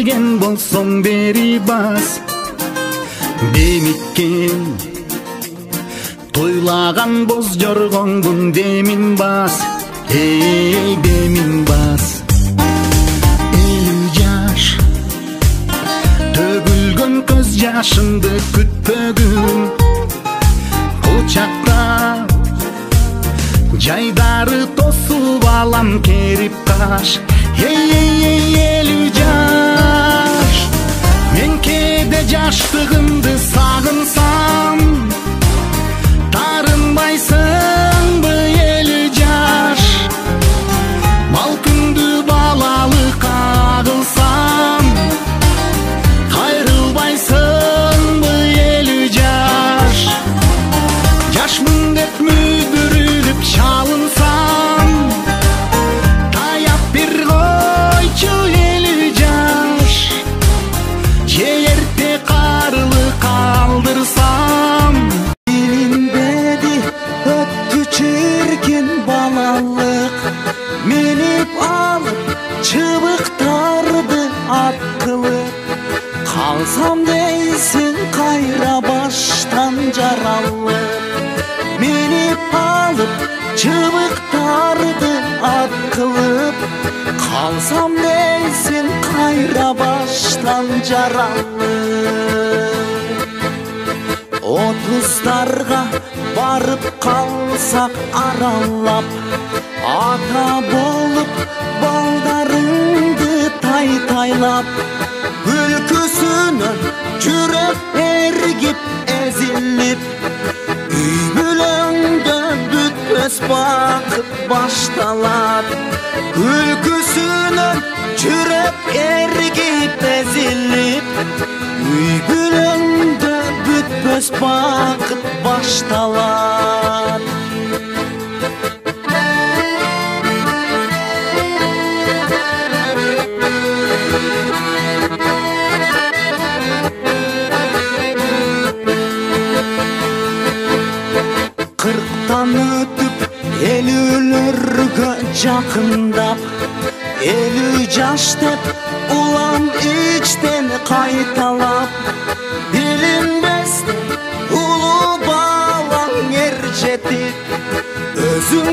келген болсоң бери бас. Демиккен тойлаган боз жоргоңдун демин бас. Эй, демин бас. 50 жаш төгүлгөн көз жашымды күтпөгүн. Бул чакта жайдары тосуп алам керип каш. Эй, 50 жаш. Мен кээде жаштыгымды сагынсам, тарынбайсыңбы 50 жаш? Бал күндү балалыкка кылсам, кайрылбайсыңбы 50 жаш? Жашмын деп мүдүрүлүп чалынсам, таяп бир койчу 50 жаш. Же эрте карылы калдырсам. Билинбеди өттү чиркин балалык, минип алып чыбыктарды ат кылып. Калсам дейсиң кайра баштан жаралып, минип алып чыбыктарды ат кылып. Калсам дейсиң кайра баштан жаралып. 30-тарга барып калсак аралап, ата болуп балдарыңды тайтайлап. Күлкүсүнөн жүрөк эргип эзилип, үй бүлөңдө бүтпөс бакыт башталат. Күлкүсүнөн жүрөк эргип эзилип, үй бүлөңдө бүтпөс бакыт башталат. Кырктан өтүп элүүлөргө жакындап, 50 жаш деп улам ичтен кайталап. Билинбестен улуу балаң ер жетип, өзүң